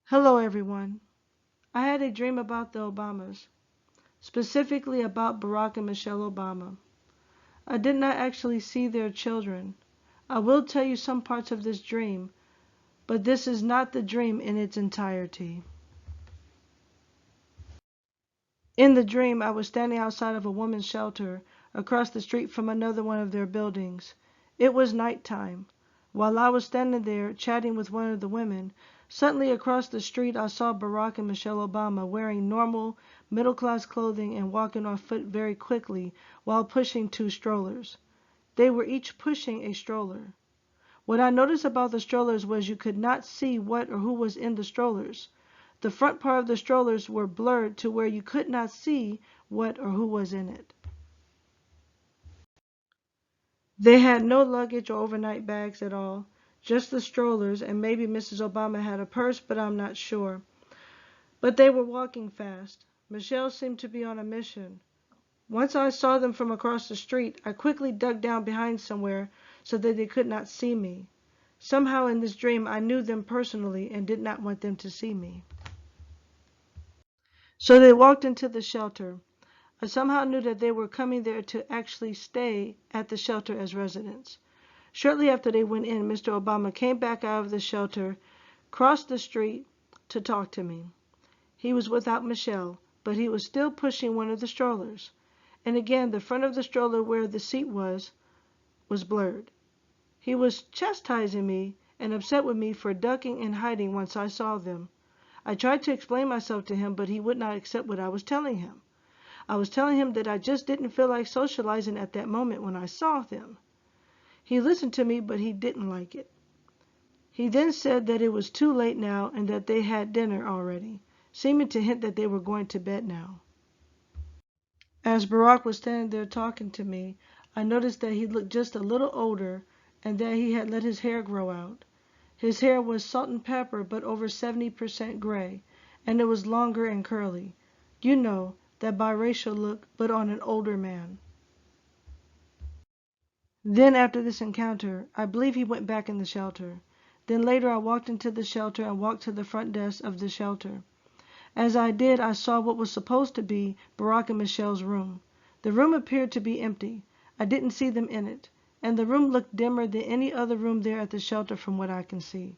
Hello, everyone. I had a dream about the Obamas, specifically about Barack and Michelle Obama. I did not actually see their children. I will tell you some parts of this dream, but this is not the dream in its entirety. In the dream, I was standing outside of a woman's shelter across the street from another one of their buildings. It was nighttime. While I was standing there chatting with one of the women, suddenly across the street I saw Barack and Michelle Obama wearing normal, middle-class clothing and walking on foot very quickly while pushing two strollers. They were each pushing a stroller. What I noticed about the strollers was you could not see what or who was in the strollers. The front part of the strollers were blurred to where you could not see what or who was in it. They had no luggage or overnight bags at all, just the strollers, and maybe Mrs. Obama had a purse, but I'm not sure. But they were walking fast. Michelle seemed to be on a mission. Once I saw them from across the street, I quickly dug down behind somewhere so that they could not see me. Somehow in this dream I knew them personally and did not want them to see me. So they walked into the shelter. I somehow knew that they were coming there to actually stay at the shelter as residents. Shortly after they went in, Mr. Obama came back out of the shelter, crossed the street to talk to me. He was without Michelle, but he was still pushing one of the strollers. And again, the front of the stroller where the seat was blurred. He was chastising me and upset with me for ducking and hiding once I saw them. I tried to explain myself to him, but he would not accept what I was telling him. I was telling him that I just didn't feel like socializing at that moment when I saw them. He listened to me, but he didn't like it. He then said that it was too late now and that they had dinner already, seeming to hint that they were going to bed now. As Barack was standing there talking to me, I noticed that he looked just a little older and that he had let his hair grow out. His hair was salt and pepper but over 70% gray, and it was longer and curly. You know, that biracial look, but on an older man. Then after this encounter, I believe he went back in the shelter. Then later I walked into the shelter and walked to the front desk of the shelter. As I did, I saw what was supposed to be Barack and Michelle's room. The room appeared to be empty. I didn't see them in it, and the room looked dimmer than any other room there at the shelter from what I can see.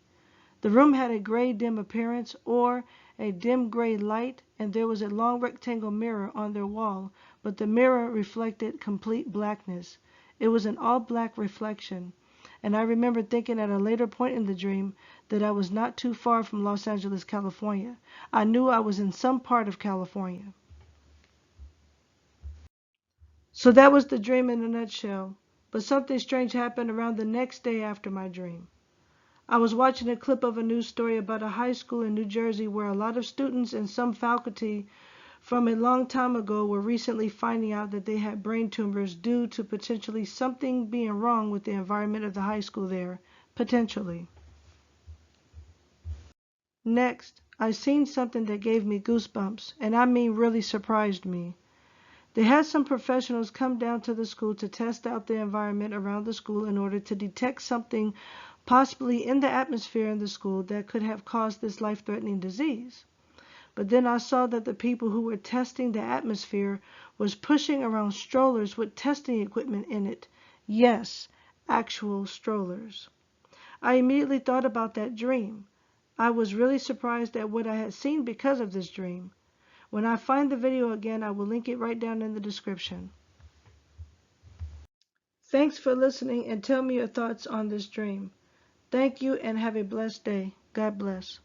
The room had a gray dim appearance, or a dim gray light, and there was a long rectangle mirror on their wall, but the mirror reflected complete blackness. It was an all-black reflection, and I remember thinking at a later point in the dream that I was not too far from Los Angeles, California. I knew I was in some part of California. So that was the dream in a nutshell, but something strange happened around the next day after my dream. I was watching a clip of a news story about a high school in New Jersey where a lot of students and some faculty from a long time ago were recently finding out that they had brain tumors due to potentially something being wrong with the environment of the high school there. Potentially. Next, I seen something that gave me goosebumps, and I mean really surprised me. They had some professionals come down to the school to test out the environment around the school in order to detect something possibly in the atmosphere in the school that could have caused this life-threatening disease. But then I saw that the people who were testing the atmosphere was pushing around strollers with testing equipment in it. Yes, actual strollers. I immediately thought about that dream. I was really surprised at what I had seen because of this dream. When I find the video again, I will link it right down in the description. Thanks for listening and tell me your thoughts on this dream. Thank you and have a blessed day. God bless.